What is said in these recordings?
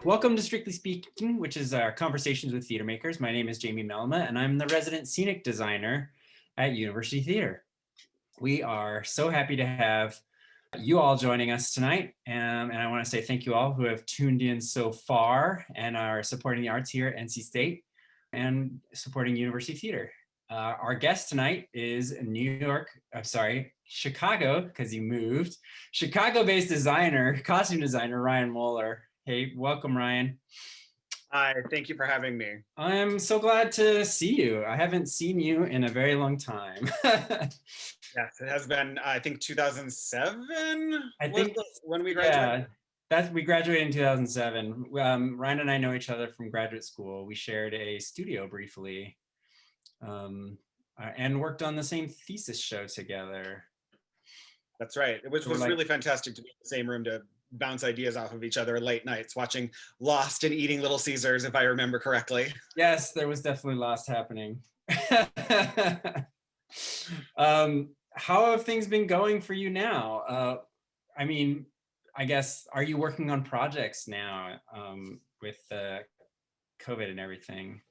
Welcome to Strictly Speaking, which is our conversations with theater makers. My name is Jamie Melma, and I'm the resident scenic designer at University Theater. We are so happy to have you all joining us tonight, and I want to say thank you all who have tuned in so far and are supporting the arts here at NC State and supporting University Theater. Our guest tonight is Chicago, because he moved, Chicago-based designer, costume designer, Ryan Moller. Hey, welcome, Ryan. Hi, thank you for having me. I'm so glad to see you. I haven't seen you in a very long time. Yes, it has been, I think 2007 I was think, when we graduated. yeah, we graduated in 2007. Ryan and I know each other from graduate school. We shared a studio briefly and worked on the same thesis show together. That's right. It was really fantastic to be in the same room to bounce ideas off of each other late nights, watching Lost and eating Little Caesars, if I remember correctly. Yes, there was definitely Lost happening. How have things been going for you now? I mean, I guess, are you working on projects now with COVID and everything?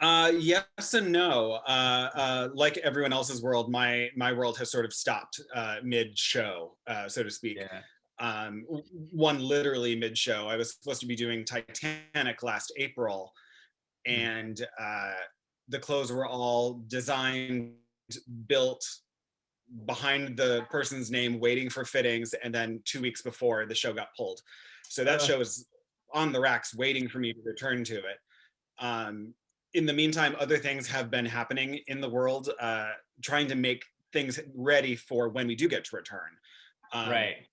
Yes and no. Like everyone else's world, my world has sort of stopped mid-show, so to speak. Yeah. One literally mid-show. I was supposed to be doing Titanic last April, and the clothes were all designed, built behind the person's name, waiting for fittings, and then 2 weeks before the show got pulled. So that show is on the racks waiting for me to return to it. In the meantime, other things have been happening in the world, trying to make things ready for when we do get to return. Right.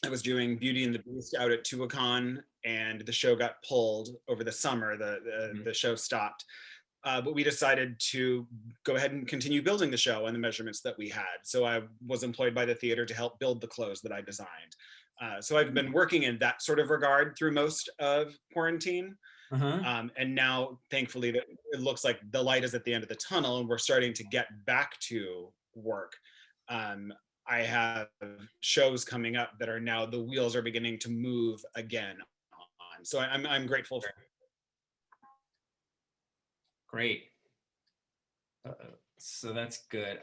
I was doing Beauty and the Beast out at Tuacahn, and the show got pulled over the summer. The show stopped. But we decided to go ahead and continue building the show and the measurements that we had. So I was employed by the theater to help build the clothes that I designed. So I've been working in that sort of regard through most of quarantine. And now, thankfully, it looks like the light is at the end of the tunnel and we're starting to get back to work. I have shows coming up that are now, the wheels are beginning to move again on. So I'm grateful for it. Great. So that's good.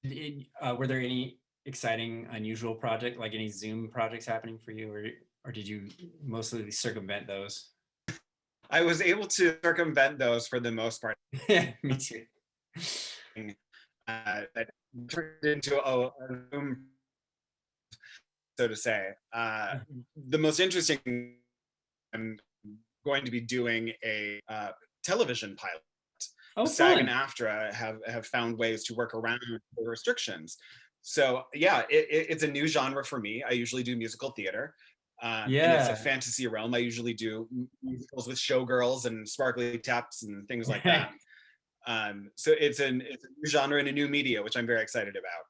Were there any exciting, unusual project, like any Zoom projects happening for you, or did you mostly circumvent those? I was able to circumvent those for the most part. Yeah, me too. That turned into a Zoom, so to say. The most interesting, I'm going to be doing a television pilot. Oh, SAG and AFTRA have found ways to work around the restrictions. So yeah, it's a new genre for me. I usually do musical theater. And it's a fantasy realm. I usually do musicals with showgirls and sparkly taps and things like that. So it's a new genre and a new media, which I'm very excited about.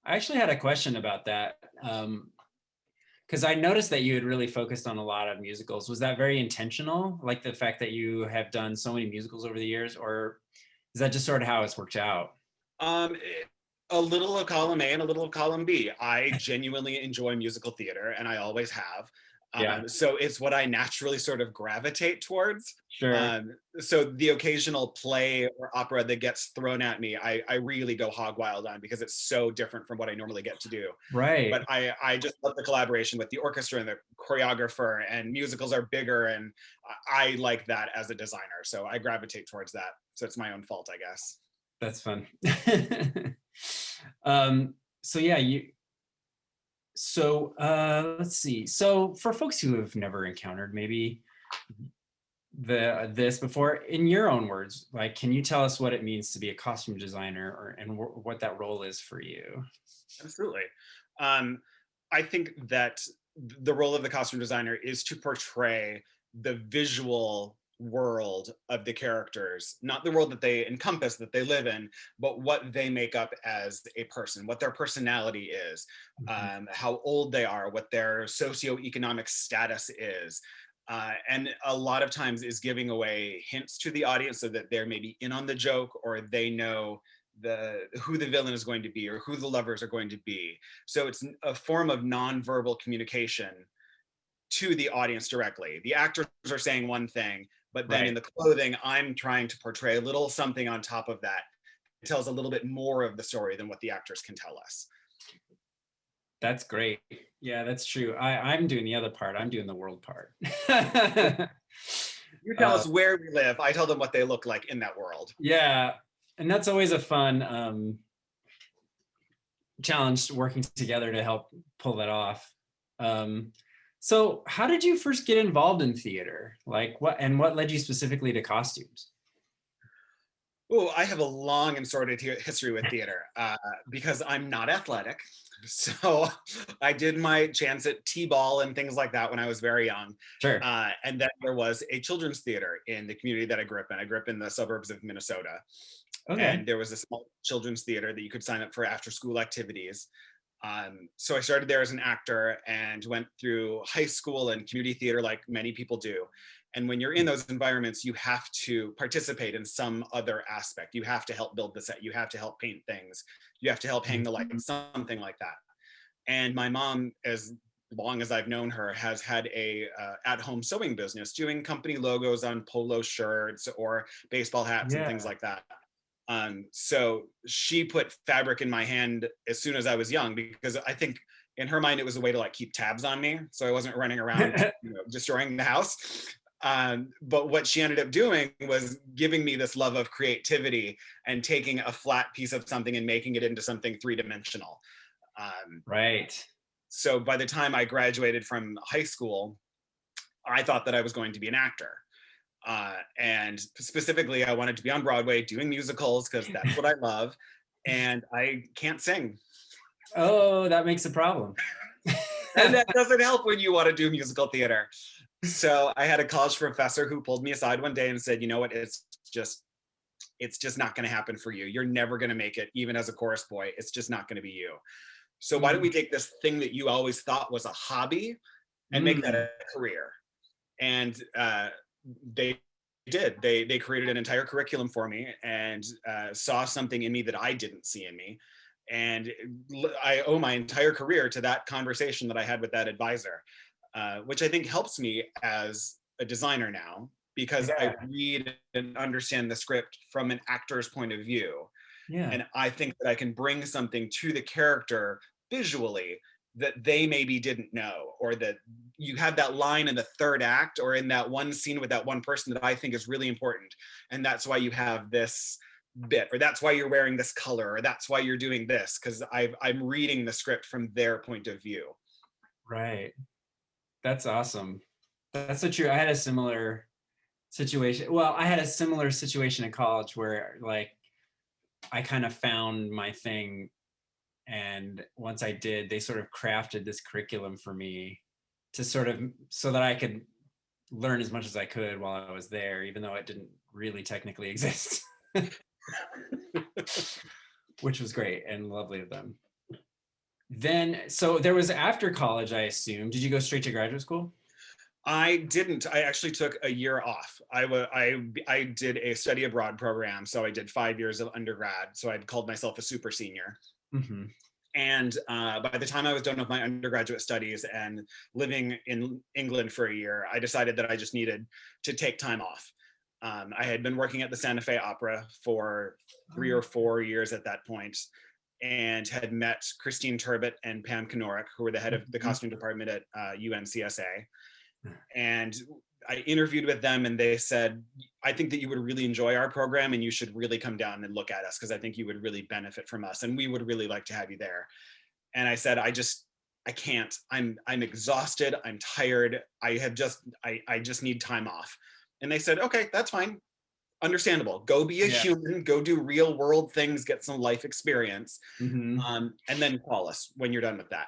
I actually had a question about that. Because I noticed that you had really focused on a lot of musicals. Was that very intentional? Like the fact that you have done so many musicals over the years, or is that just sort of how it's worked out? A little of column A and a little of column B. I genuinely enjoy musical theater, and I always have. So it's what I naturally sort of gravitate towards. Sure. So the occasional play or opera that gets thrown at me, I really go hog wild on, because it's so different from what I normally get to do. Right. But I just love the collaboration with the orchestra and the choreographer, and musicals are bigger, and I like that as a designer. So I gravitate towards that. So it's my own fault, I guess. That's fun. So yeah, let's see. So for folks who have never encountered maybe this before, in your own words, like, can you tell us what it means to be a costume designer, and what that role is for you? Absolutely. I think that the role of the costume designer is to portray the visual world of the characters, not the world that they encompass, that they live in, but what they make up as a person, what their personality is, how old they are, what their socioeconomic status is. And a lot of times is giving away hints to the audience so that they're maybe in on the joke, or they know who the villain is going to be, or who the lovers are going to be. So it's a form of nonverbal communication to the audience directly. The actors are saying one thing, but then Right. in the clothing, I'm trying to portray a little something on top of that. It tells a little bit more of the story than what the actors can tell us. That's great. Yeah, that's true. I'm doing the other part. I'm doing the world part. You tell uh, us where we live. I tell them what they look like in that world. yeah, and that's always a fun challenge, working together to help pull that off. So how did you first get involved in theater? Like what led you specifically to costumes? Oh, I have a long and sordid history with theater because I'm not athletic. So I did my chance at T-ball and things like that when I was very young. Sure. And then there was a children's theater in the community that I grew up in. I grew up in the suburbs of Minnesota. Okay. And there was a small children's theater that you could sign up for after school activities. So I started there as an actor and went through high school and community theater like many people do. And when you're in those environments, you have to participate in some other aspect. You have to help build the set. You have to help paint things. You have to help hang the lights, something like that. And my mom, as long as I've known her, has had a at-home sewing business, doing company logos on polo shirts or baseball hats and things Yeah. like that. So she put fabric in my hand as soon as I was young, because I think in her mind it was a way to like keep tabs on me, so I wasn't running around, destroying the house. But what she ended up doing was giving me this love of creativity and taking a flat piece of something and making it into something three-dimensional. Right. So by the time I graduated from high school, I thought that I was going to be an actor. And specifically, I wanted to be on Broadway doing musicals because that's what I love. And I can't sing. Oh, that makes a problem. And that doesn't help when you want to do musical theater. So I had a college professor who pulled me aside one day and said, you know what, it's just not going to happen for you. You're never going to make it, even as a chorus boy. It's just not going to be you. So why don't we take this thing that you always thought was a hobby and make that a career? And they did. They created an entire curriculum for me and saw something in me that I didn't see in me. And I owe my entire career to that conversation that I had with that advisor, which I think helps me as a designer now, because I read and understand the script from an actor's point of view. Yeah. And I think that I can bring something to the character visually that they maybe didn't know, or that you have that line in the third act or in that one scene with that one person that I think is really important. And that's why you have this bit, or that's why you're wearing this color, or that's why you're doing this, because I'm reading the script from their point of view. Right. That's awesome. That's so true. I had a similar situation. Well, I had a similar situation in college where like I kind of found my thing. And once I did, they sort of crafted this curriculum for me to sort of, so that I could learn as much as I could while I was there, even though it didn't really technically exist, which was great and lovely of them. Then, so there was after college, I assume. Did you go straight to graduate school? I didn't. I actually took a year off. I did a study abroad program, so I did 5 years of undergrad. So I'd called myself a super senior. Mm-hmm. And by the time I was done with my undergraduate studies and living in England for a year, I decided that I just needed to take time off. I had been working at the Santa Fe Opera for 3 or 4 years at that point, and had met Christine Turbot and Pam Kanorik, who were the head of the costume department at UNCSA. And I interviewed with them, and they said, I think that you would really enjoy our program and you should really come down and look at us, because I think you would really benefit from us and we would really like to have you there. And I said, I can't. I'm exhausted. I'm tired. I just need time off. And they said, okay, that's fine. Understandable. Go be a human, go do real world things, get some life experience. Mm-hmm. And then call us when you're done with that.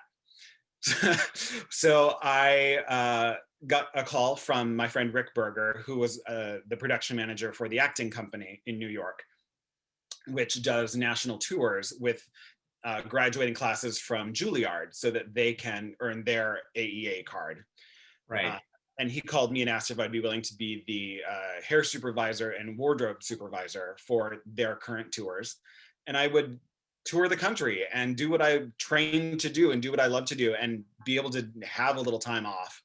So I got a call from my friend Rick Berger, who was the production manager for the acting company in New York, which does national tours with graduating classes from Juilliard so that they can earn their AEA card. Right. And he called me and asked if I'd be willing to be the hair supervisor and wardrobe supervisor for their current tours. And I would tour the country and do what I trained to do and do what I love to do and be able to have a little time off.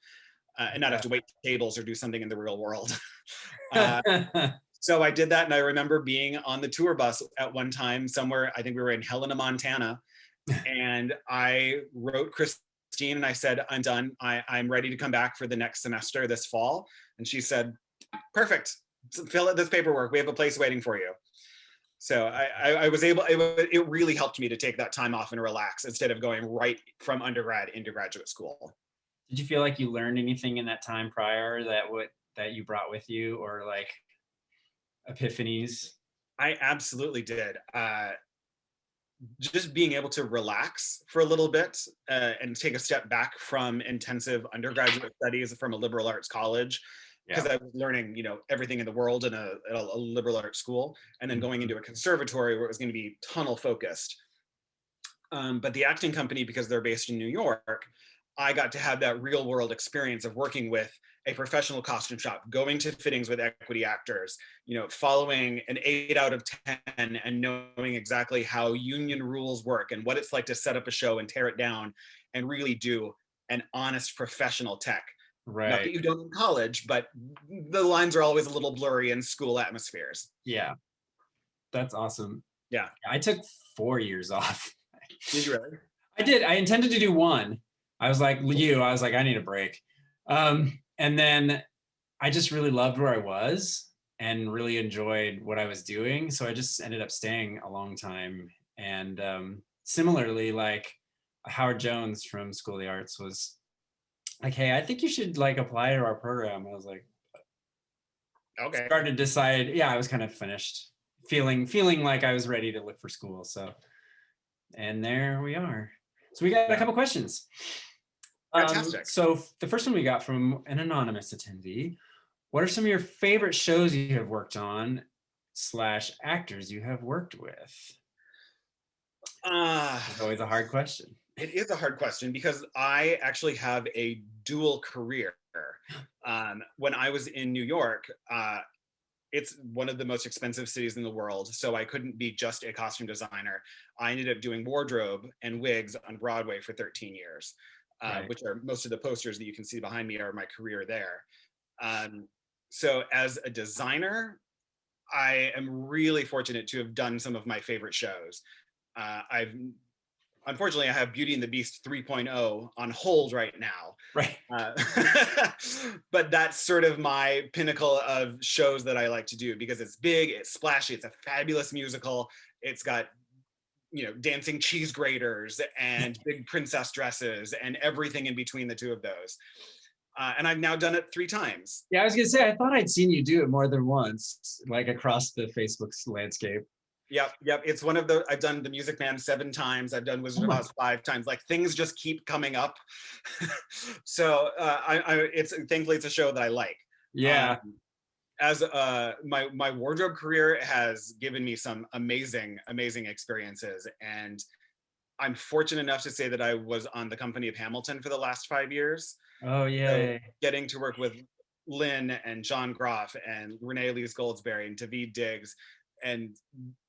and not have to wait tables or do something in the real world. So I did that, and I remember being on the tour bus at one time somewhere, I think we were in Helena, Montana, and I wrote Christine and I said, I'm done. I'm ready to come back for the next semester this fall. And she said, perfect, fill out this paperwork. We have a place waiting for you. So I was able, it really helped me to take that time off and relax instead of going right from undergrad into graduate school. Did you feel like you learned anything in that time prior that you brought with you, or like epiphanies? I absolutely did. Just being able to relax for a little bit and take a step back from intensive undergraduate studies from a liberal arts college, because I was learning, everything in the world in a liberal arts school, and then going into a conservatory where it was going to be tunnel focused. But the acting company, because they're based in New York, I got to have that real world experience of working with a professional costume shop, going to fittings with equity actors, following an 8 out of 10 and knowing exactly how union rules work and what it's like to set up a show and tear it down and really do an honest professional tech. Right. Not that you don't in college, but the lines are always a little blurry in school atmospheres. Yeah. That's awesome. Yeah. I took 4 years off. Did you really? I did. I intended to do one. I was like, I need a break. And then I just really loved where I was and really enjoyed what I was doing. So I just ended up staying a long time. And similarly, like Howard Jones from School of the Arts was like, hey, I think you should like apply to our program. I was like, okay. Started to decide, I was kind of finished feeling like I was ready to look for school. So, and there we are. So we got a couple questions. Fantastic. So the first one we got from an anonymous attendee. What are some of your favorite shows you have worked on / actors you have worked with? It's always a hard question. It is a hard question because I actually have a dual career. When I was in New York, it's one of the most expensive cities in the world, so I couldn't be just a costume designer. I ended up doing wardrobe and wigs on Broadway for 13 years. Right. Which are most of the posters that you can see behind me are my career there. So as a designer, I am really fortunate to have done some of my favorite shows. Unfortunately, I have Beauty and the Beast 3.0 on hold right now. Right. But that's sort of my pinnacle of shows that I like to do because it's big, it's splashy, it's a fabulous musical. It's got dancing cheese graters and big princess dresses and everything in between the two of those. And I've now done it 3 times. Yeah, I was gonna say, I thought I'd seen you do it more than once, like across the Facebook landscape. Yep. It's one of the, I've done The Music Man 7 times. I've done Wizard of Oz 5 times. Like things just keep coming up. So thankfully it's a show that I like. Yeah. As my wardrobe career has given me some amazing experiences, and I'm fortunate enough to say that I was on the company of Hamilton for the last 5 years. Oh yeah. So getting to work with Lynn and John Groff and Renee Elise Goldsberry and Daveed Diggs, and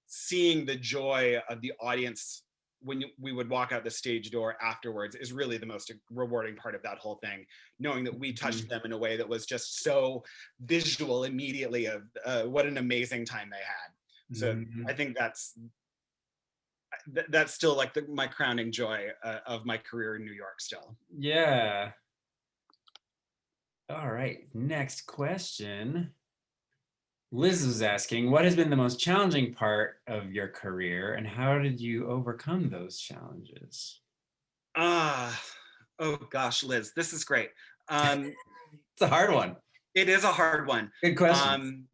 seeing the joy of the audience when we would walk out the stage door afterwards is really the most rewarding part of that whole thing, knowing that we touched them in a way that was just so visual immediately of what an amazing time they had. So I think that's still like my crowning joy of my career in New York still. Yeah. All right, next question. Liz is asking, what has been the most challenging part of your career and how did you overcome those challenges? Oh gosh, Liz, this is great. It's a hard one. It is a hard one. Good question.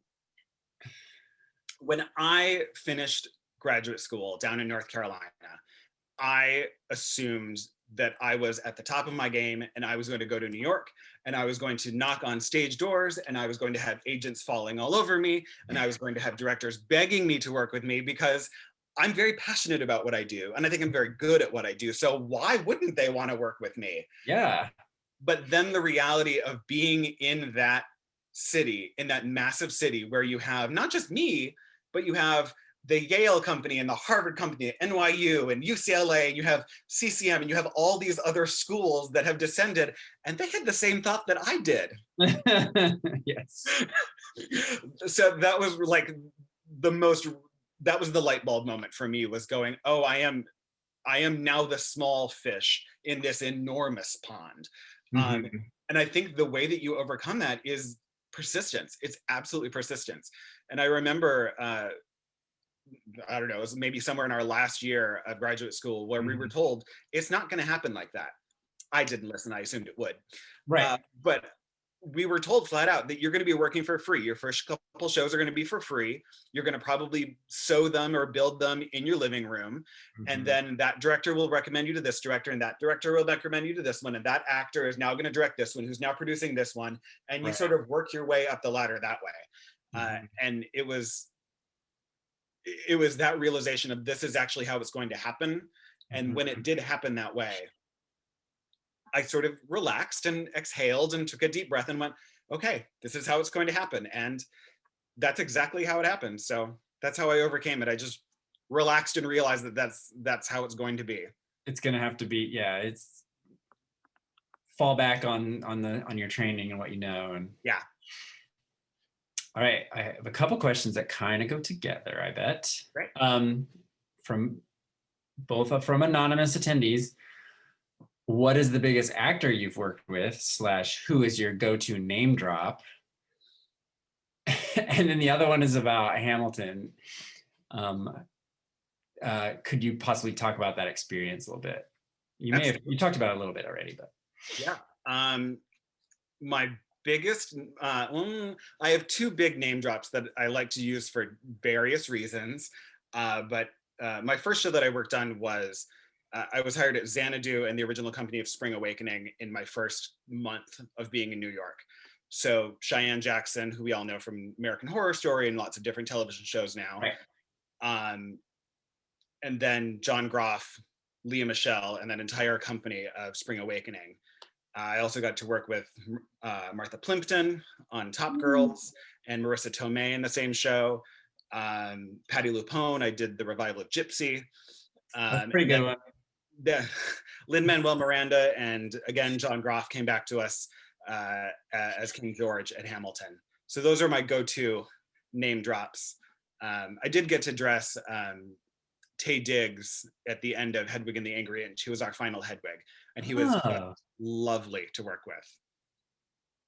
When I finished graduate school down in North Carolina, I assumed that I was at the top of my game and I was going to go to New York and I was going to knock on stage doors and I was going to have agents falling all over me and I was going to have directors begging me to work with me because I'm very passionate about what I do and I think I'm very good at what I do. So why wouldn't they want to work with me? Yeah. But then the reality of being in that city, in that massive city where you have not just me, but you have the Yale company and the Harvard company, NYU and UCLA, and you have CCM, and you have all these other schools that have descended, and they had the same thought that I did. Yes. So that was like that was the light bulb moment for me, was going, oh, I am now the small fish in this enormous pond. And I think the way that you overcome that is persistence. It's absolutely persistence. And I remember, I don't know, it was maybe somewhere in our last year of graduate school where we were told it's not going to happen like that. I didn't listen. I assumed it would. Right. But we were told flat out that you're going to be working for free. Your first couple shows are going to be for free. You're going to probably sew them or build them in your living room. And then that director will recommend you to this director, and that director will recommend you to this one. And that actor is now going to direct this one, who's now producing this one. And you sort of work your way up the ladder that way. And it was that realization of this is actually how it's going to happen. And when it did happen that way, I sort of relaxed and exhaled and took a deep breath and went, okay, this is how it's going to happen. And that's exactly how it happened. So that's how I overcame it. I just relaxed and realized that that's how it's going to be. It's going to have to be, yeah, it's fall back on your training and what you know. And yeah. All right, I have a couple questions that kind of go together, I bet. Right. From from anonymous attendees. What is the biggest actor you've worked with / who is your go-to name drop? And then the other one is about Hamilton. Could you possibly talk about that experience a little bit? You talked about it a little bit already, but. Yeah. My biggest, I have two big name drops that I like to use for various reasons. But my first show that I worked on was, I was hired at Xanadu and the original company of Spring Awakening in my first month of being in New York. So Cheyenne Jackson, who we all know from American Horror Story and lots of different television shows now. Right. And then John Groff, Leah Michelle, and that entire company of Spring Awakening. I also got to work with Martha Plimpton on Top Girls and Marissa Tomei in the same show. Patti LuPone, I did the revival of Gypsy. That's pretty good one. Lin-Manuel Miranda and again John Groff came back to us as King George at Hamilton. So those are my go-to name drops. I did get to dress Taye Diggs at the end of Hedwig and the Angry Inch. He was our final Hedwig, and he was lovely to work with.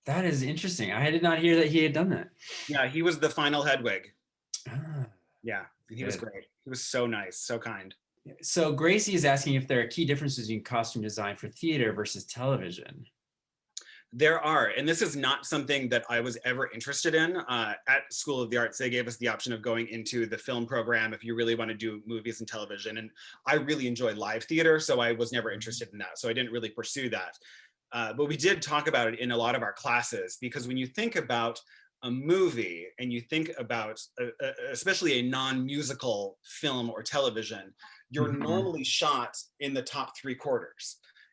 That is interesting. I did not hear that he had done that. Yeah, he was the final Hedwig. Yeah, he was great. He was so nice, so kind. So Gracie is asking if there are key differences in costume design for theater versus television. There are, and this is not something that I was ever interested in. At School of the Arts, they gave us the option of going into the film program if you really want to do movies and television. And I really enjoy live theater, so I was never interested in that. So I didn't really pursue that. But we did talk about it in a lot of our classes, because when you think about a movie and you think about especially a non-musical film or television, you're normally shot in the top 3/4.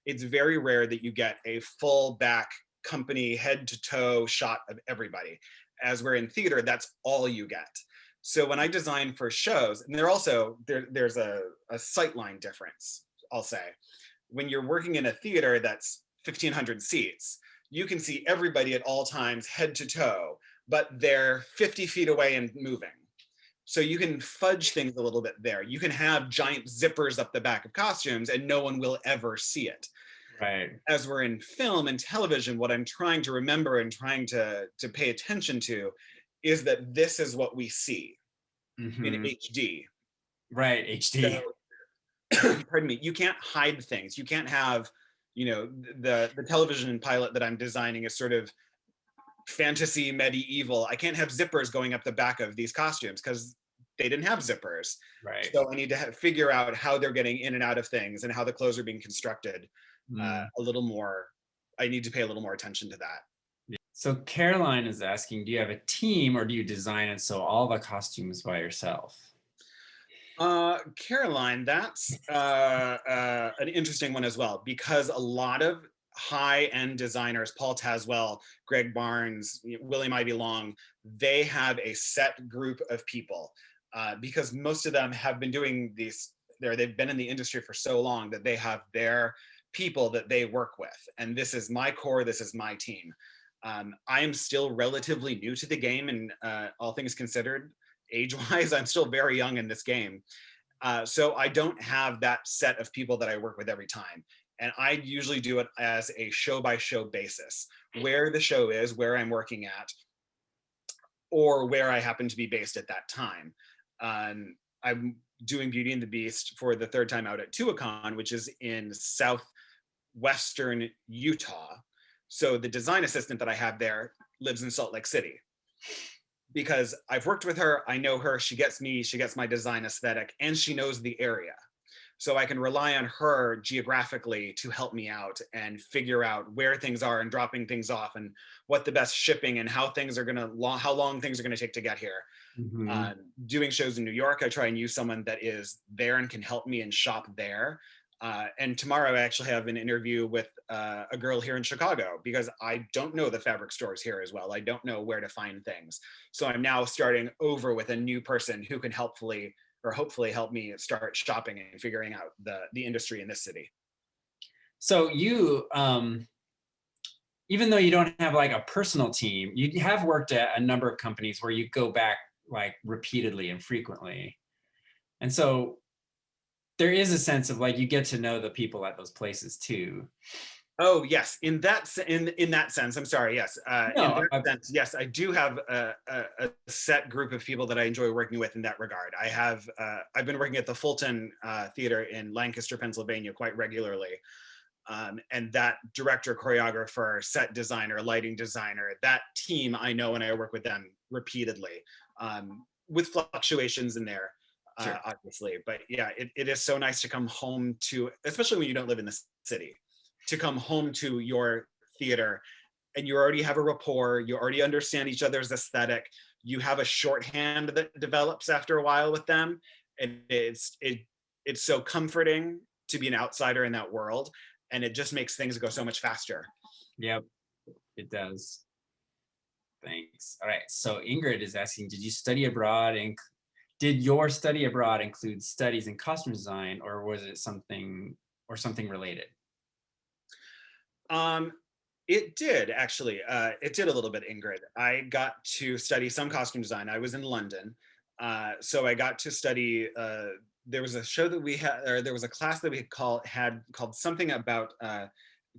It's very rare that you get a full back company head to toe shot of everybody. As we're in theater, that's all you get. So when I design for shows, and there's a sightline difference, I'll say. When you're working in a theater that's 1,500 seats, you can see everybody at all times head to toe, but they're 50 feet away and moving. So you can fudge things a little bit there. You can have giant zippers up the back of costumes and no one will ever see it. Right. As we're in film and television, what I'm trying to remember and trying to pay attention to is that this is what we see in HD. Right, HD. So, pardon me, you can't hide things. You can't have, the television pilot that I'm designing is sort of fantasy medieval. I can't have zippers going up the back of these costumes because they didn't have zippers. Right. So I need to figure out how they're getting in and out of things and how the clothes are being constructed a little more. I need to pay a little more attention to that. Yeah. So Caroline is asking, do you have a team or do you design and sew all the costumes by yourself? Caroline, that's an interesting one as well, because a lot of high-end designers, Paul Tazwell, Greg Barnes, William Ivy Long, they have a set group of people. because most of them have been doing these, they've been in the industry for so long that they have their people that they work with. And this is my core, this is my team. I am still relatively new to the game, and all things considered, age-wise, I'm still very young in this game. So I don't have that set of people that I work with every time. And I usually do it as a show-by-show basis, where the show is, where I'm working at, or where I happen to be based at that time. I'm doing Beauty and the Beast for the third time out at Tuacahn, which is in southwestern Utah. So the design assistant that I have there lives in Salt Lake City. Because I've worked with her, I know her, she gets my design aesthetic, and she knows the area. So I can rely on her geographically to help me out and figure out where things are and dropping things off and what the best shipping and how long things are gonna take to get here. Mhm. Doing shows in New York, I try and use someone that is there and can help me and shop there. And tomorrow I actually have an interview with a girl here in Chicago, because I don't know the fabric stores here as well. I don't know where to find things. So I'm now starting over with a new person who can hopefully help me start shopping and figuring out the industry in this city. So you, even though you don't have like a personal team, you have worked at a number of companies where you go back like repeatedly and frequently. And so there is a sense of like you get to know the people at those places too. Oh yes, in that sense, I'm sorry. Yes, in No, that sense, yes, I do have a set group of people that I enjoy working with in that regard. I've been working at the Fulton Theater in Lancaster, Pennsylvania, quite regularly, and that director, choreographer, set designer, lighting designer, that team I know, and I work with them repeatedly, with fluctuations in there. sure. Obviously, but yeah, it is so nice to come home to, especially when you don't live in the city, to come home to your theater and you already have a rapport, you already understand each other's aesthetic, you have a shorthand that develops after a while with them, and it's so comforting to be an outsider in that world, and it just makes things go so much faster. Yep, it does. Thanks. All right. So Ingrid is asking, did you study abroad and did your study abroad include studies in costume design, or was it something related? Um, it did actually. It did a little bit, Ingrid. I got to study some costume design. I was in London, so I got to study. There was a show that we had, or there was a class that we had called something about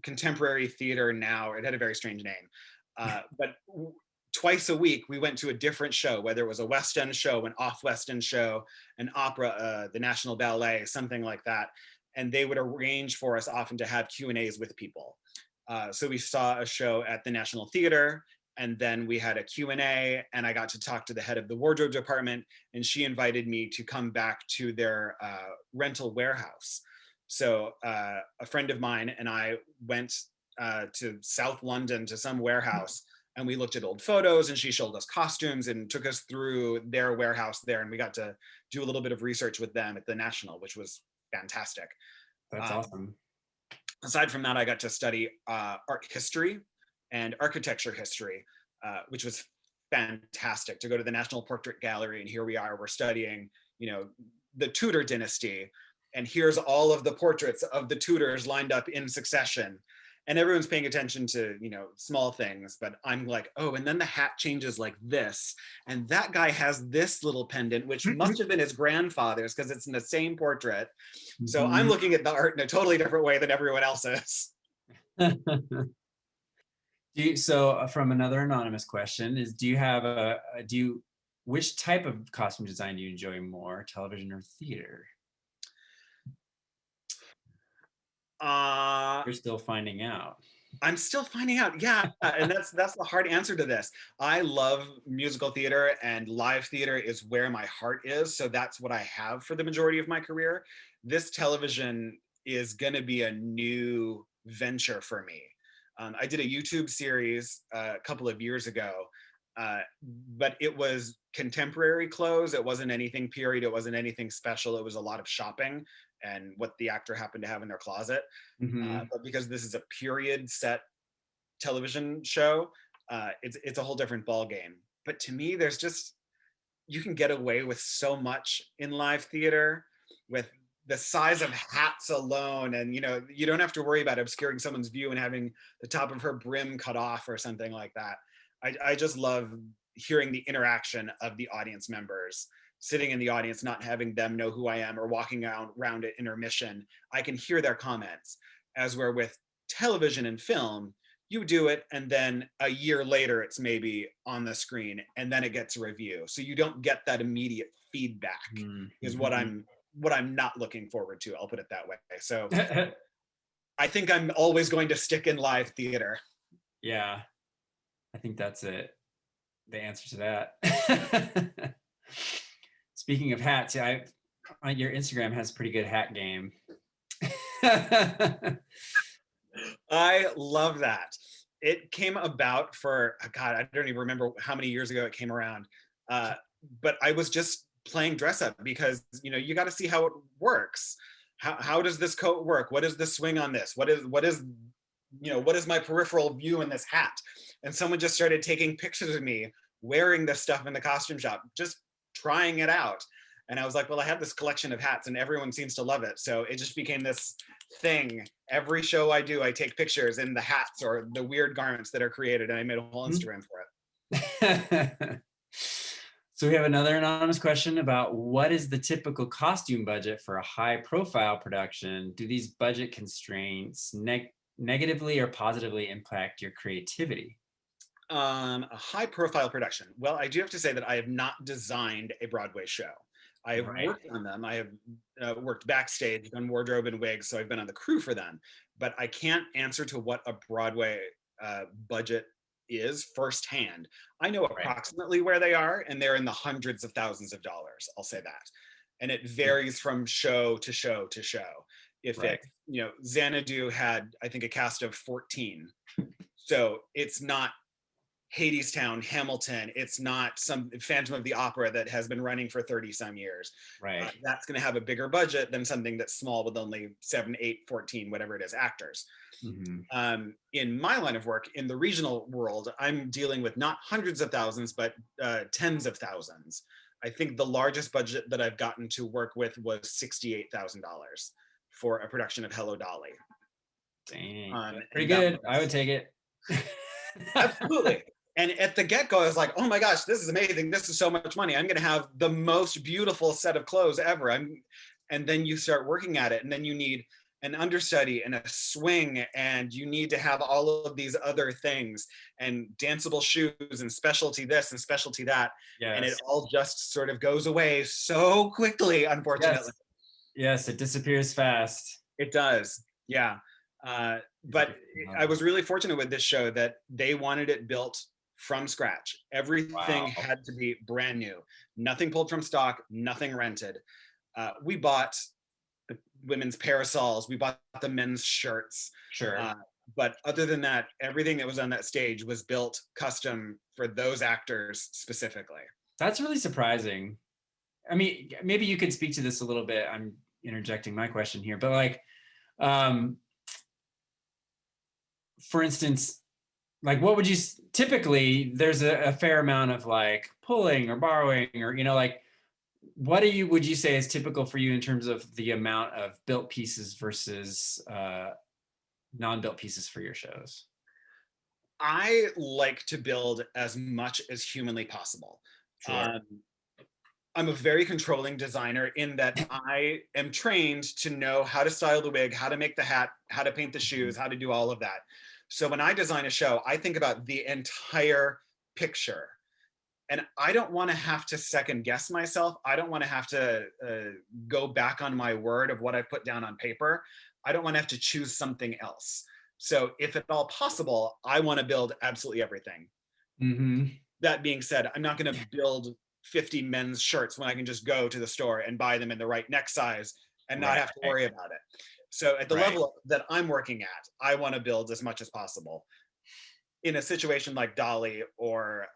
contemporary theater now. It had a very strange name, but twice a week we went to a different show, whether it was a West End show, an off West End show, an opera, the National Ballet, something like that, and they would arrange for us often to have Q&As with people. So we saw a show at the National Theater, and then we had a Q&A, and I got to talk to the head of the wardrobe department, and she invited me to come back to their rental warehouse. So a friend of mine and I went to South London to some warehouse, and we looked at old photos, and she showed us costumes and took us through their warehouse there, and we got to do a little bit of research with them at the National, which was fantastic. That's Um, awesome. Aside from that, I got to study art history and architecture history, which was fantastic. To go to the National Portrait Gallery, and here we are, we're studying, the Tudor dynasty, and here's all of the portraits of the Tudors lined up in succession. And everyone's paying attention to, small things, but I'm like, oh, and then the hat changes like this. And that guy has this little pendant, which must have been his grandfather's because it's in the same portrait. So I'm Mhm. looking at the art in a totally different way than everyone else is. From another anonymous question is, which type of costume design do you enjoy more, television or theater? Uh, You're still finding out. I'm still finding out. Yeah, and that's the hard answer to this. I love musical theater, and live theater is where my heart is. So that's what I have for the majority of my career. This television is going to be a new venture for me. I did a YouTube series a couple of years ago, uh, but it was contemporary clothes. It wasn't anything period. It wasn't anything special. It was a lot of shopping and what the actor happened to have in their closet. Mhm. But because this is a period set television show, it's a whole different ball game. But to me, there's just you can get away with so much in live theater with the size of hats alone, and you don't have to worry about obscuring someone's view and having the top of her brim cut off or something like that. I just love hearing the interaction of the audience members, sitting in the audience, not having them know who I am, or walking around at intermission. I can hear their comments. As where with television and film, you do it, and then a year later it's maybe on the screen, and then it gets a review. So you don't get that immediate feedback, is what I'm not looking forward to. I'll put it that way. So I think I'm always going to stick in live theater. Yeah, I think that's it. The answer to that. Speaking of hats, your Instagram has a pretty good hat game. I love that. It came about for, God, I don't even remember how many years ago it came around. But I was just playing dress up because, you got to see how it works. How does this coat work? What is the swing on this? What is my peripheral view in this hat? And someone just started taking pictures of me wearing this stuff in the costume shop, just trying it out. And I was like, well, I have this collection of hats and everyone seems to love it. So it just became this thing. Every show I do, I take pictures in the hats or the weird garments that are created, and I made a whole Instagram for it. So we have another anonymous question about what is the typical costume budget for a high profile production? Do these budget constraints negatively or positively impact your creativity? A high profile production. Well, I do have to say that I have not designed a Broadway show. I have worked on them. I have worked backstage, done wardrobe and wigs, so I've been on the crew for them. But I can't answer to what a Broadway budget is firsthand. I know approximately where they are, and they're in the hundreds of thousands of dollars. I'll say that. And it varies from show to show to show. If it, Xanadu had, I think, a cast of 14. So it's not Hadestown, Hamilton. It's not some Phantom of the Opera that has been running for 30 some years. Right. That's going to have a bigger budget than something that's small with only 7, 8, 14, whatever it is, actors. In my line of work, in the regional world, I'm dealing with not hundreds of thousands, but tens of thousands. I think the largest budget that I've gotten to work with was $68,000 for a production of Hello, Dolly. Dang, pretty good. I would take it. Absolutely. And at the get-go, I was like, oh my gosh, this is amazing. This is so much money. I'm going to have the most beautiful set of clothes ever. And then you start working at it, and then you need an understudy and a swing, and you need to have all of these other things and danceable shoes and specialty this and specialty that. Yes. And it all just sort of goes away so quickly, unfortunately. Yes, it disappears fast. It does. Yeah. But I was really fortunate with this show that they wanted it built from scratch. Everything had to be brand new. Nothing pulled from stock, nothing rented. We bought the women's parasols, we bought the men's shirts. Sure. But other than that, everything that was on that stage was built custom for those actors specifically. That's really surprising. I mean, maybe you could speak to this a little bit. I'm interjecting my question here, but like, for instance, like what would you typically, there's a fair amount of like pulling or borrowing or, like what would you say is typical for you in terms of the amount of built pieces versus non-built pieces for your shows? I like to build as much as humanly possible. Sure. I'm a very controlling designer in that I am trained to know how to style the wig, how to make the hat, how to paint the shoes, how to do all of that. So when I design a show, I think about the entire picture. And I don't want to have to second guess myself. I don't want to have to go back on my word of what I put down on paper. I don't want to have to choose something else. So if at all possible, I want to build absolutely everything. That being said, I'm not going to build 50 men's shirts when I can just go to the store and buy them in the right neck size and not have to worry about it. So at the level that I'm working at, I want to build as much as possible. In a situation like Dolly or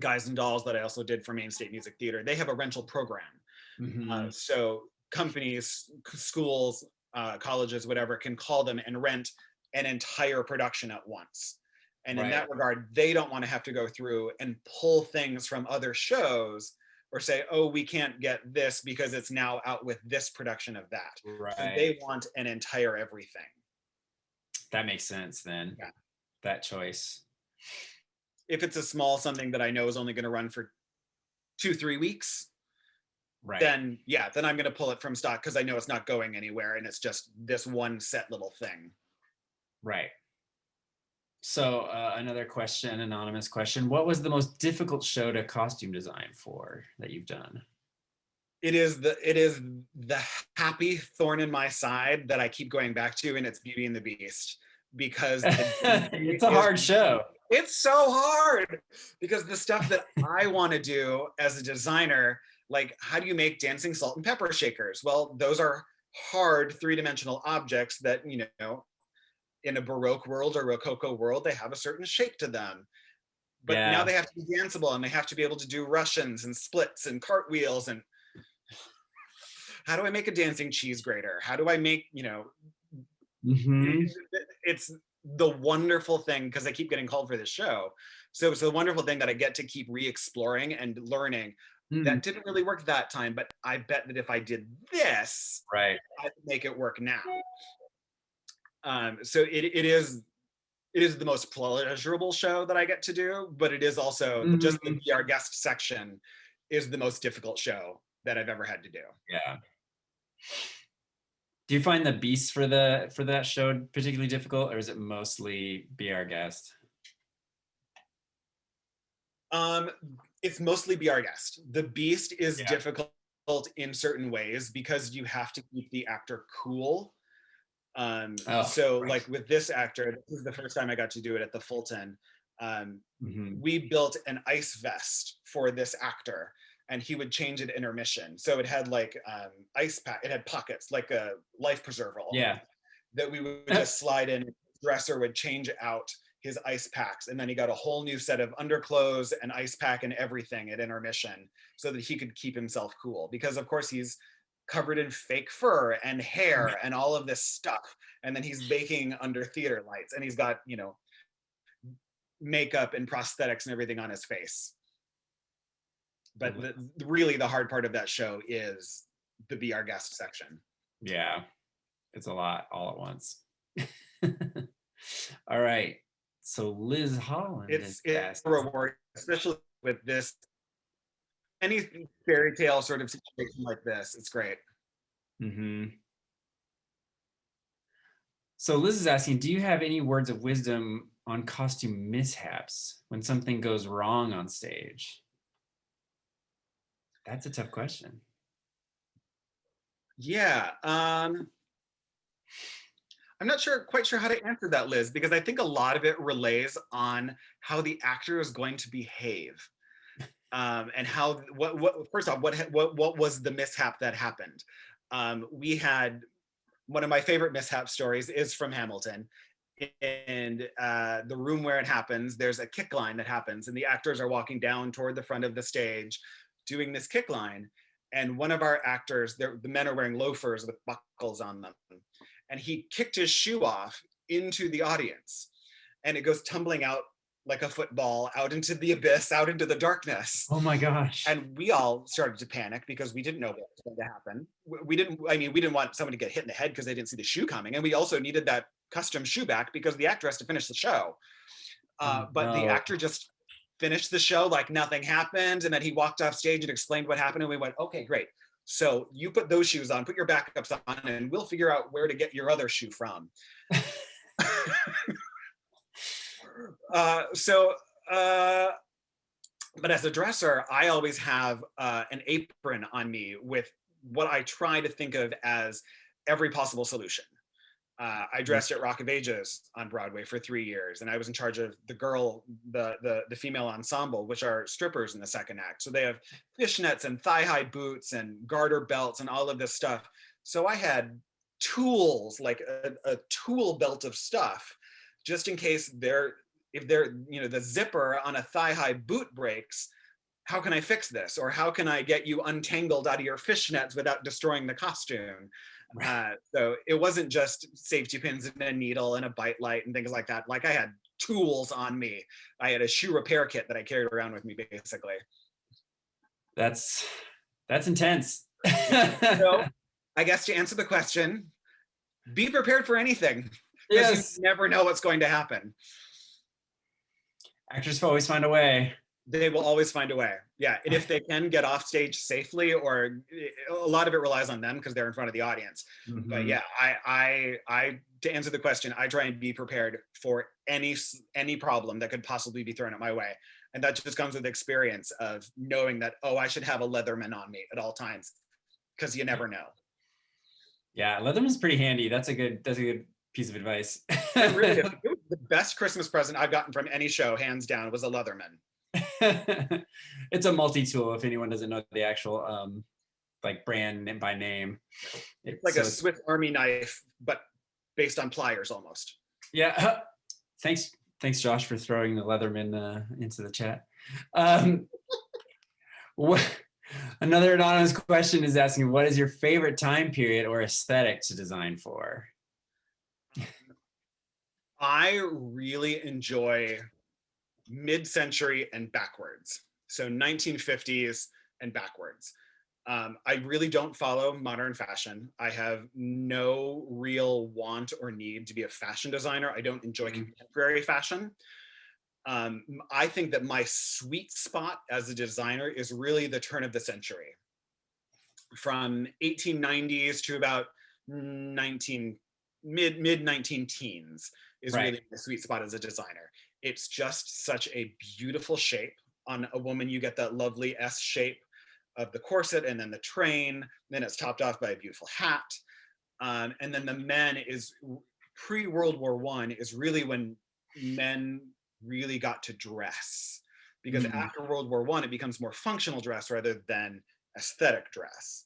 Guys and Dolls that I also did for Maine State Music Theater, they have a rental program. So companies, schools, colleges, whatever, can call them and rent an entire production at once. And in Right. that regard, they don't want to have to go through and pull things from other shows or say, oh, we can't get this because it's now out with this production of that. So Right. they want an entire everything. That makes sense then. Yeah. That choice. If it's a small something that I know is only going to run for 2-3 weeks, Right. then yeah, then I'm going to pull it from stock because I know it's not going anywhere and it's just this one set little thing. Right. So another question, anonymous question. What was the most difficult show to costume design for that you've done? It is the happy thorn in my side that I keep going back to, and it's Beauty and the Beast, because it's a hard show. It's so hard because the stuff that I want to do as a designer, like how do you make dancing salt and pepper shakers? Well, those are hard three-dimensional objects that, you know, in a Baroque world or Rococo world, they have a certain shape to them. But now they have to be danceable and they have to be able to do Russians and splits and cartwheels. And how do I make a dancing cheese grater? How do I make, you know, it's the wonderful thing, because I keep getting called for this show. So it's the wonderful thing that I get to keep re-exploring and learning. That didn't really work that time, but I bet that if I did this, right, I could make it work now. So it is the most pleasurable show that I get to do, but it is also just the Be Our Guest section is the most difficult show that I've ever had to do. Yeah. Do you find the beasts for that show particularly difficult, or is it mostly Be Our Guest? It's mostly Be Our Guest. The Beast is difficult in certain ways because you have to keep the actor cool. So like with this actor, this is the first time I got to do it at the Fulton. We built an ice vest for this actor, and he would change it intermission. So it had like ice pack, it had pockets, like a life preserver. Yeah. That we would just slide in, dresser would change out his ice packs, and then he got a whole new set of underclothes and ice pack and everything at intermission so that he could keep himself cool. Because of course he's covered in fake fur and hair and all of this stuff. And then he's baking under theater lights, and he's got, you know, makeup and prosthetics and everything on his face. But really the hard part of that show is the Be Our Guest section. Yeah, it's a lot all at once. All right, so Liz Holland. It's a reward, especially with this, any fairy tale sort of situation like this. It's great. So Liz is asking, do you have any words of wisdom on costume mishaps when something goes wrong on stage? That's a tough question. Yeah. I'm not quite sure how to answer that, Liz, because I think a lot of it relays on how the actor is going to behave. And how, first off, what was the mishap that happened? We had, one of my favorite mishap stories is from Hamilton. And the room where it happens, there's a kick line that happens, and the actors are walking down toward the front of the stage doing this kick line. And one of our actors, the men are wearing loafers with buckles on them, and he kicked his shoe off into the audience, and it goes tumbling out like a football out into the abyss, out into the darkness. Oh my gosh. And we all started to panic because we didn't know what was going to happen. We didn't want someone to get hit in the head because they didn't see the shoe coming. And we also needed that custom shoe back because the actor has to finish the show. But the actor just finished the show like nothing happened. And then he walked off stage and explained what happened. And we went, okay, great. So you put those shoes on, put your backups on, and we'll figure out where to get your other shoe from. But as a dresser, I always have an apron on me with what I try to think of as every possible solution. I dressed at Rock of Ages on Broadway for 3 years, and I was in charge of the female ensemble, which are strippers in the second act. So they have fishnets and thigh-high boots and garter belts and all of this stuff. So I had tools, like a tool belt of stuff, just in case if the zipper on a thigh-high boot breaks. How can I fix this? Or how can I get you untangled out of your fishnets without destroying the costume? So it wasn't just safety pins and a needle and a bite light and things like that. Like I had tools on me. I had a shoe repair kit that I carried around with me, basically. That's intense. So I guess to answer the question, be prepared for anything, because Yes. you never know what's going to happen. Actors always find a way. They will always find a way. Yeah. And if they can get off stage safely, or a lot of it relies on them because they're in front of the audience. But yeah, I to answer the question, I try and be prepared for any problem that could possibly be thrown at my way. And that just comes with experience of knowing that, oh, I should have a Leatherman on me at all times, because you never know. Yeah, Leatherman's pretty handy. That's a good piece of advice. It really is. It was the best Christmas present I've gotten from any show, hands down, was a Leatherman. It's a multi-tool if anyone doesn't know the actual like brand by name. It's like a Swiss Army knife, but based on pliers almost. Yeah. Thanks, Josh, for throwing the Leatherman into the chat. Another anonymous question is asking, what is your favorite time period or aesthetic to design for? I really enjoy mid-century and backwards. So 1950s and backwards. I really don't follow modern fashion. I have no real want or need to be a fashion designer. I don't enjoy contemporary fashion. I think that my sweet spot as a designer is really the turn of the century. From 1890s to about mid-19 teens is really the sweet spot as a designer. It's just such a beautiful shape. On a woman, you get that lovely S shape of the corset, and then the train, then it's topped off by a beautiful hat. And then the men is pre-World War I is really when men really got to dress, because after World War I, it becomes more functional dress rather than aesthetic dress.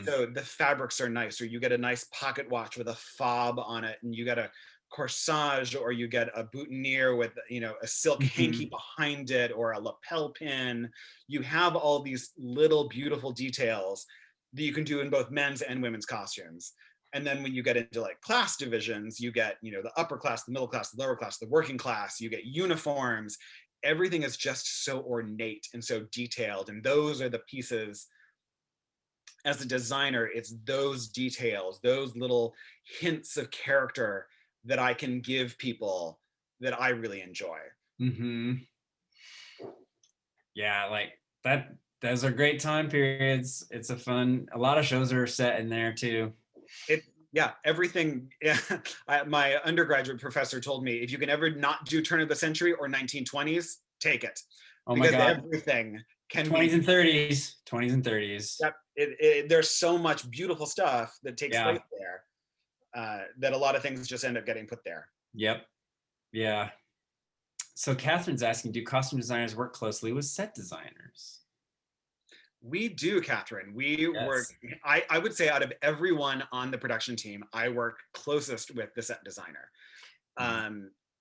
So the fabrics are nice, or you get a nice pocket watch with a fob on it, and you get a corsage, or you get a boutonniere with, you know, a silk hanky behind it, or a lapel pin. You have all these little beautiful details that you can do in both men's and women's costumes. And then when you get into like class divisions, you get, you know, the upper class, the middle class, the lower class, the working class, you get uniforms. Everything is just so ornate and so detailed. And those are the pieces, as a designer, it's those details, those little hints of character that I can give people that I really enjoy. Yeah, like that. Those are great time periods. It's a lot of shows are set in there too. Yeah, everything. Yeah, my undergraduate professor told me, if you can ever not do turn of the century or 1920s, take it. Oh my God. Everything can 20s and 30s. 20s and 30s. Yep. There's so much beautiful stuff that takes place there. That a lot of things just end up getting put there. Yep. Yeah. So Catherine's asking, do costume designers work closely with set designers? We do, Catherine. We work, I would say out of everyone on the production team, I work closest with the set designer.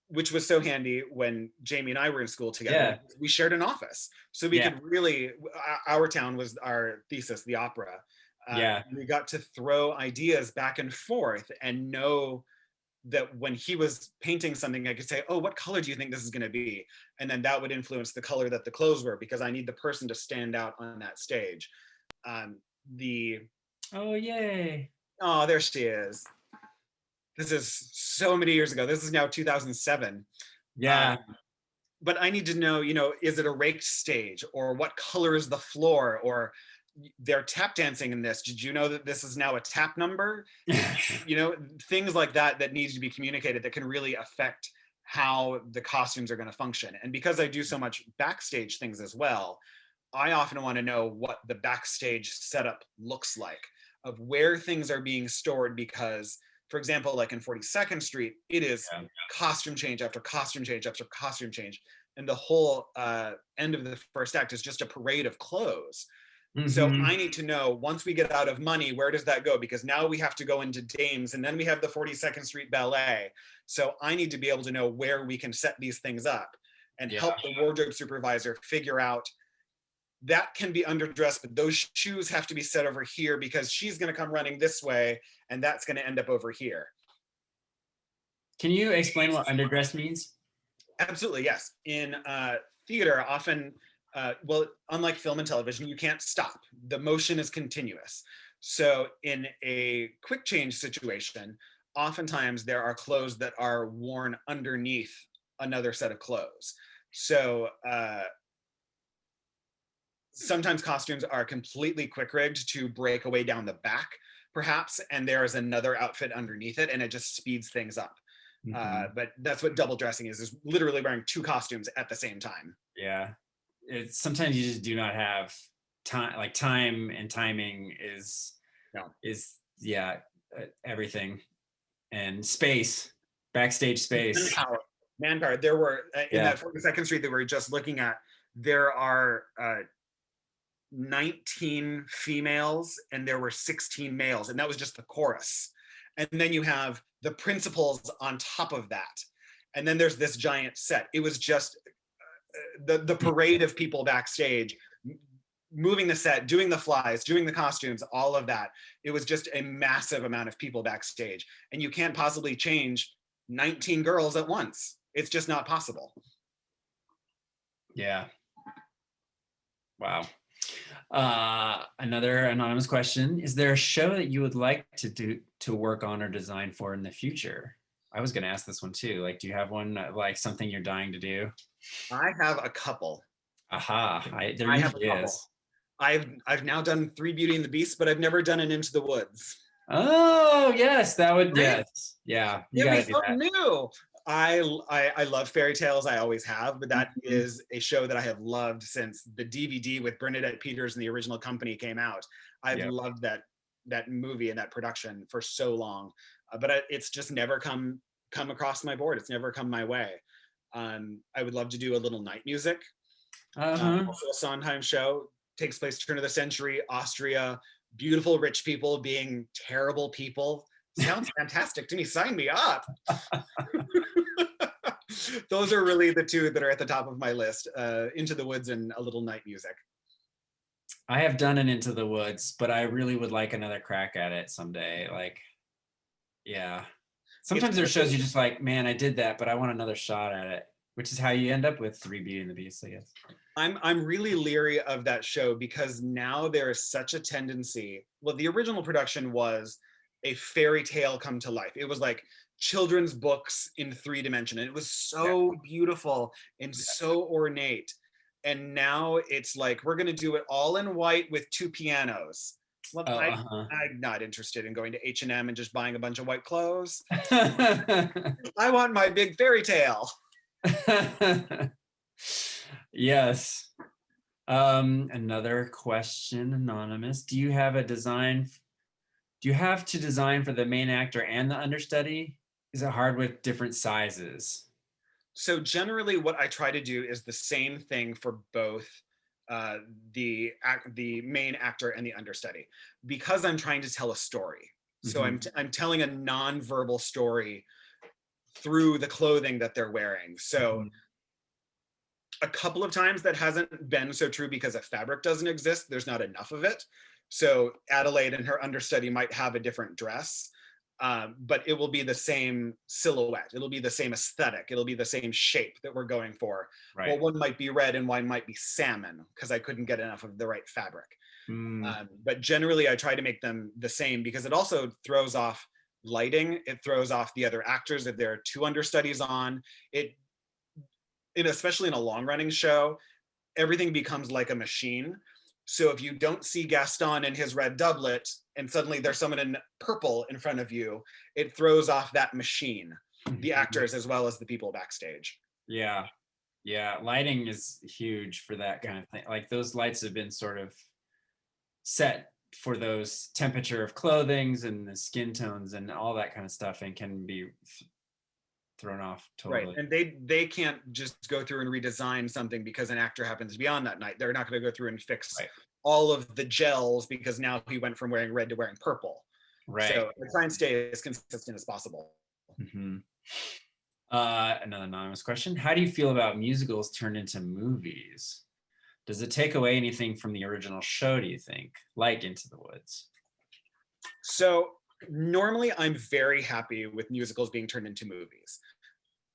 Which was so handy when Jamie and I were in school together. We shared an office. So we could really, our town was our thesis, the opera. We got to throw ideas back and forth and know that when he was painting something, I could say, oh, what color do you think this is going to be? And then that would influence the color that the clothes were, because I need the person to stand out on that stage. Oh, yay. Oh, there she is. This is so many years ago. This is now 2007. Yeah. But I need to know, you know, is it a raked stage, or what color is the floor, or they're tap dancing in this. Did you know that this is now a tap number? You know, things like that that needs to be communicated that can really affect how the costumes are going to function. And because I do so much backstage things as well, I often want to know what the backstage setup looks like, of where things are being stored, because for example, like in 42nd Street, it is costume change after costume change after costume change. And the whole end of the first act is just a parade of clothes. So I need to know, once we get out of money, where does that go? Because now we have to go into Dames, and then we have the 42nd Street Ballet. So I need to be able to know where we can set these things up and help the wardrobe supervisor figure out, that can be underdressed, but those shoes have to be set over here because she's going to come running this way, and that's going to end up over here. Can you explain what underdress means? Absolutely, yes. In theater, often, well, unlike film and television, you can't stop. The motion is continuous. So in a quick change situation, oftentimes there are clothes that are worn underneath another set of clothes. So sometimes costumes are completely quick rigged to break away down the back, perhaps, and there is another outfit underneath it, and it just speeds things up. But that's what double dressing is literally wearing two costumes at the same time. Yeah. It's sometimes you just do not have time, like time and timing No. is yeah, everything. And space, backstage space. Manpower. Manpower. There were, in Yeah. that 42nd Street that we were just looking at, there are 19 females and there were 16 males, and that was just the chorus. And then you have the principals on top of that. And then there's this giant set. It was just the parade of people backstage, moving the set, doing the flies, doing the costumes, all of that. It was just a massive amount of people backstage. And you can't possibly change 19 girls at once. It's just not possible. Yeah. Wow. Another anonymous question. Is there a show that you would like to work on or design for in the future? I was going to ask this one too. Like, do you have one, like something you're dying to do? I have a couple. Aha, there I have a usually couple. is. I've now done 3 Beauty and the Beast, but I've never done an Into the Woods. Oh, yes, that would, Right? yes. Yeah, you Give me got to do something that. new. I love fairy tales. I always have, but that is a show that I have loved since the DVD with Bernadette Peters and the original company came out. I've Yep. loved that movie and that production for so long, but it's just never come across my board. It's never come my way. I would love to do a little night music. Uh-huh. Also a Sondheim show, takes place turn of the century, Austria, beautiful rich people being terrible people. Sounds fantastic to me. Sign me up. Those are really the two that are at the top of my list, Into the Woods and a little night music. I have done it Into the Woods, but I really would like another crack at it someday. Like, yeah. Sometimes there's shows you're just like, man, I did that, but I want another shot at it, which is how you end up with 3 Beauty and the Beast, I guess. I'm really leery of that show because now there is such a tendency. Well, the original production was a fairy tale come to life. It was like children's books in 3 dimension, and it was so beautiful and so ornate. And now it's like we're gonna do it all in white with 2 pianos. Well, Oh, uh-huh. I'm not interested in going to H&M and just buying a bunch of white clothes. I want my big fairy tale. Yes. Another question, anonymous. Do you have to design for the main actor and the understudy? Is it hard with different sizes? So generally what I try to do is the same thing for both uh, the main actor and the understudy, because I'm trying to tell a story. So I'm telling a non-verbal story through the clothing that they're wearing. So a couple of times that hasn't been so true because a fabric doesn't exist. There's not enough of it. So Adelaide and her understudy might have a different dress, but it will be the same silhouette. It'll be the same aesthetic. It'll be the same shape that we're going for. Right. Well, one might be red and one might be salmon because I couldn't get enough of the right fabric. But generally, I try to make them the same because it also throws off lighting. It throws off the other actors if there are 2 understudies on. Especially in a long running show, everything becomes like a machine. So if you don't see Gaston in his red doublet and suddenly there's someone in purple in front of you, it throws off that machine, the actors as well as the people backstage. Yeah. Yeah. Lighting is huge for that kind of thing. Like those lights have been sort of set for those temperature of clothings and the skin tones and all that kind of stuff and can be thrown off totally. Right. And they can't just go through and redesign something because an actor happens to be on that night. They're not going to go through and fix all of the gels because now he went from wearing red to wearing purple. Right. So I try and stay as consistent as possible. Another anonymous question. How do you feel about musicals turned into movies? Does it take away anything from the original show, do you think, like Into the Woods? So normally I'm very happy with musicals being turned into movies.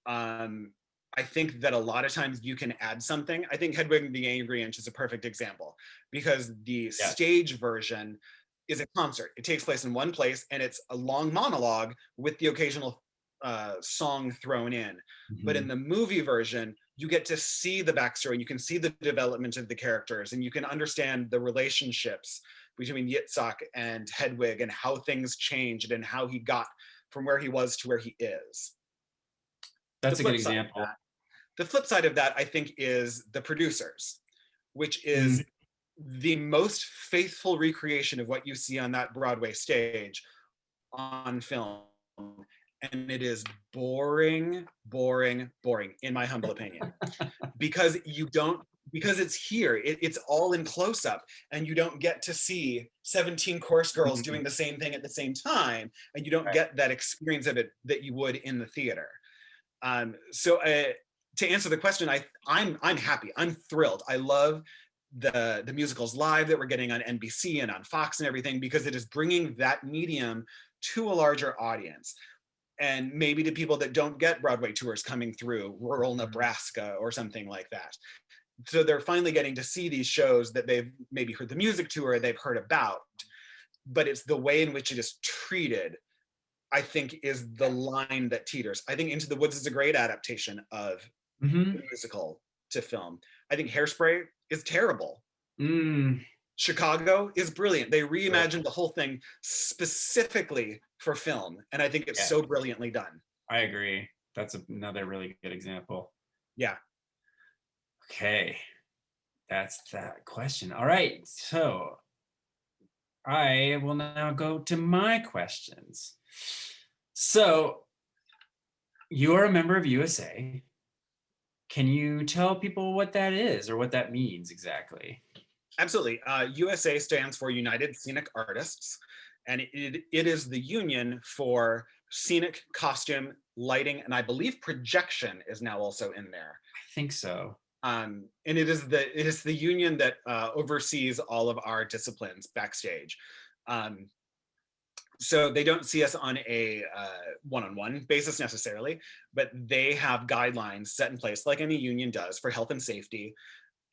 I I think that a lot of times you can add something. I think Hedwig and the Angry Inch is a perfect example because the Yeah. stage version is a concert. It takes place in one place and it's a long monologue with the occasional song thrown in. But in Mhm. the movie version, you get to see the backstory, you can see the development of the characters, and you can understand the relationships between Yitzhak and Hedwig and how things changed and how he got from where he was to where he is. The That's a good flip side of example. that, the flip side of that, I think, is the producers, which Mm. is the most faithful recreation of what you see on that Broadway stage on film. And it is boring, boring, boring, in my humble opinion, because you don't, because it's here, it's all in close up, and you don't get to see 17 chorus girls Mhm. doing the same thing at the same time, and you don't Right. get that experience of it that you would in the theater. So to answer the question, I'm happy. I'm thrilled. I love the musicals live that we're getting on NBC and on Fox and everything because it is bringing that medium to a larger audience. And maybe to people that don't get Broadway tours coming through rural Mhm. Nebraska or something like that. So they're finally getting to see these shows that they've maybe heard the music to or they've heard about, but it's the way in which it is treated, I think, is the line that teeters. I think Into the Woods is a great adaptation of the Mhm. musical to film. I think Hairspray is terrible. Mm. Chicago is brilliant. They Really? reimagined the whole thing specifically for film, and I think it's Yeah, so brilliantly done. I agree. That's another really good example. Yeah. Okay, that's that question. All right, so I will now go to my questions. So you're a member of USA. Can you tell people what that is or what that means exactly? Absolutely. USA stands for United Scenic Artists, and it is the union for scenic, costume, lighting, and I believe projection is now also in there. I think so. And it is the union that oversees all of our disciplines backstage. Um, so they don't see us on a one-on-one basis necessarily, but they have guidelines set in place, like any union does, for health and safety,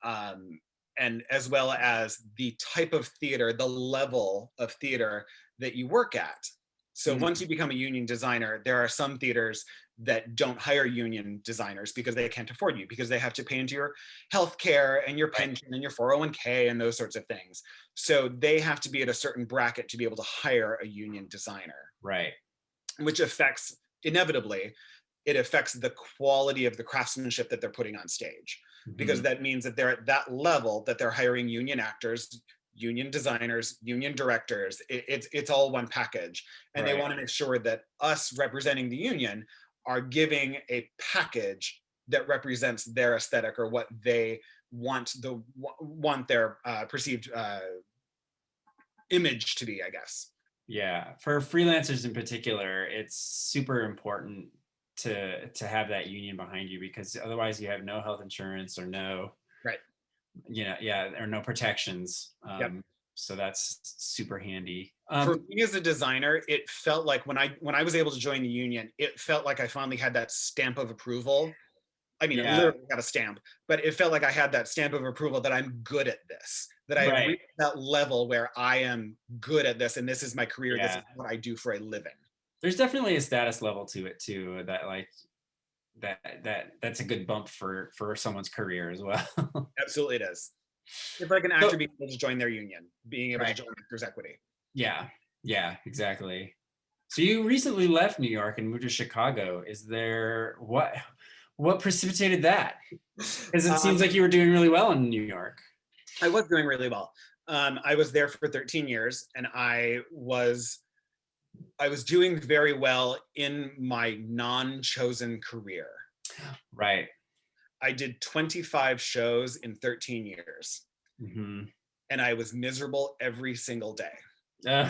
um, and as well as the type of theater, the level of theater that you work at. So once Mm, you become a union designer, there are some theaters that don't hire union designers because they can't afford you, because they have to pay into your health care and your right, pension and your 401k and those sorts of things. So they have to be at a certain bracket to be able to hire a union designer, right. which affects, inevitably, it affects the quality of the craftsmanship that they're putting on stage, because Mhm. that means that they're at that level that they're hiring union actors, union designers, union directors. It's all one package, and they Right. want to make sure that us representing the union are giving a package that represents their aesthetic or what they want their perceived image to be, I guess. Yeah. For freelancers in particular, it's super important to have that union behind you because otherwise you have no health insurance or no, Right. yeah, or no protections. Yep. So that's super handy. For me as a designer, it felt like when I was able to join the union, it felt like I finally had that stamp of approval. I mean, it Yeah, literally got a stamp, but it felt like I had that stamp of approval that I'm good at this, that I have right. reached that level where I am good at this, and this is my career. This Yeah. is what I do for a living. There's definitely a status level to it too that like that's a good bump for someone's career as well. Absolutely, it is. It's like an actor So, being able to join their union, being able to right. join Actors Equity. Yeah. Yeah, exactly. So you recently left New York and moved to Chicago. Is there what precipitated that? Because it seems Um, like you were doing really well in New York. I was doing really well. I was there for 13 years, and I was doing very well in my non-chosen career. Right. I did 25 shows in 13 years, Hmm. and I was miserable every single day Uh,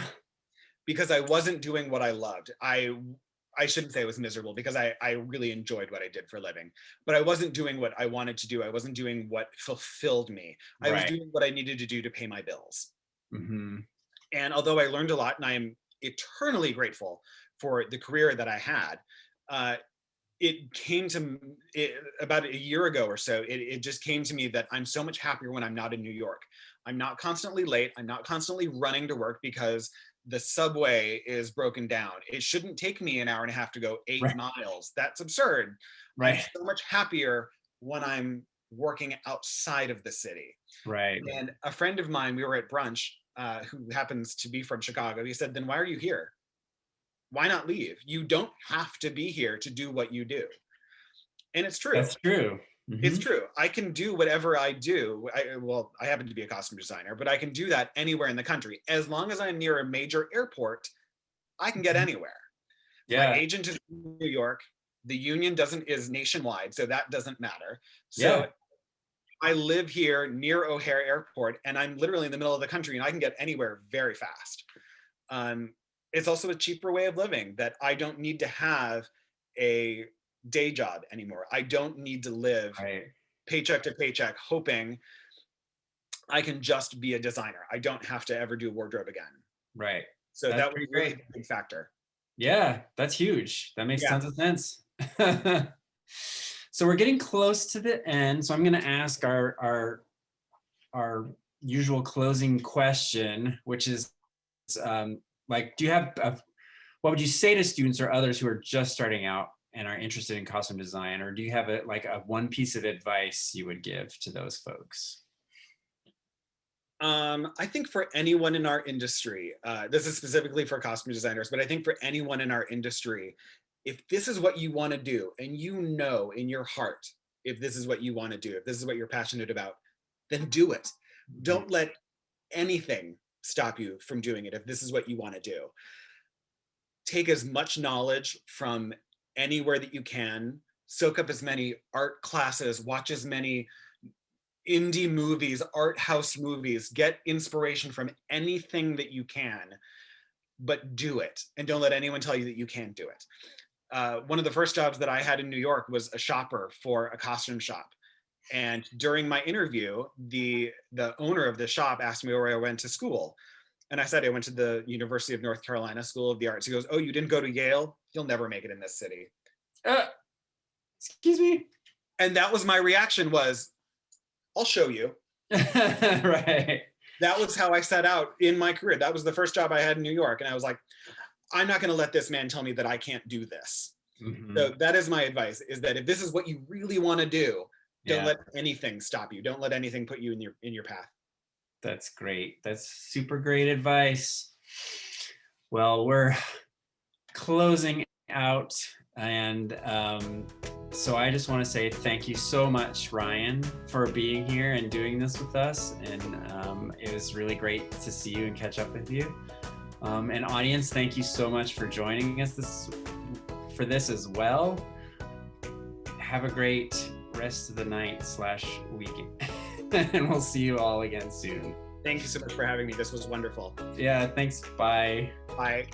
because I wasn't doing what I loved. I shouldn't say I was miserable because I really enjoyed what I did for a living, but I wasn't doing what I wanted to do. I wasn't doing what fulfilled me. I was right. doing what I needed to do to pay my bills. Hmm. And although I learned a lot and I am eternally grateful for the career that I had, uh, it came to about a year ago or so. It just came to me that I'm so much happier when I'm not in New York. I'm not constantly late. I'm not constantly running to work because the subway is broken down. It shouldn't take me an hour and a half to go 8 miles. That's absurd. I'm Right. so much happier when I'm working outside of the city. Right. And a friend of mine, we were at brunch, who happens to be from Chicago. He said, "Then why are you here? Why not leave? You don't have to be here to do what you do." And it's true. That's true. It's Hmm. true. I can do whatever I do. Well, I happen to be a costume designer, but I can do that anywhere in the country. As long as I'm near a major airport, I can get anywhere. My Yeah. agent is in New York. The union is nationwide, so that doesn't matter. Yeah. So I live here near O'Hare Airport, and I'm literally in the middle of the country, and I can get anywhere very fast. Um, it's also a cheaper way of living, that I don't need to have a day job anymore. I don't need to live Right. paycheck to paycheck hoping. I can just be a designer. I don't have to ever do wardrobe again. Right. So That's that was pretty really great. a big factor. Yeah, that's huge. That makes Yeah. tons of sense. So we're getting close to the end. So I'm going to ask our usual closing question, which is like, do you have what would you say to students or others who are just starting out and are interested in costume design, or do you have a one piece of advice you would give to those folks? I think for anyone in our industry, this is specifically for costume designers, but I think for anyone in our industry, if this is what you want to do, and you know in your heart, if this is what you want to do, if this is what you're passionate about, then do it. Don't let anything stop you from doing it if this is what you want to do. Take as much knowledge from anywhere that you can, soak up as many art classes, watch as many indie movies, art house movies, get inspiration from anything that you can, but do it. And don't let anyone tell you that you can't do it. One of the first jobs that I had in New York was a shopper for a costume shop. And during my interview, the owner of the shop asked me where I went to school. And I said, I went to the University of North Carolina School of the Arts. He goes, "Oh, you didn't go to Yale? You'll never make it in this city." Uh, excuse me. And that was my reaction, was, "I'll show you." Right. That was how I set out in my career. That was the first job I had in New York. And I was like, I'm not going to let this man tell me that I can't do this. Mm-hmm. So that is my advice, is that if this is what you really want to do, don't Yeah. let anything stop you. Don't let anything put you in your path. That's great. That's super great advice. Well, we're closing out, and so I just want to say thank you so much, Ryan, for being here and doing this with us. And it was really great to see you and catch up with you. And audience, thank you so much for joining us for this as well. Have a great rest of the night / weekend. And we'll see you all again soon. Thank you so much for having me. This was wonderful. Yeah, thanks. Bye. Bye.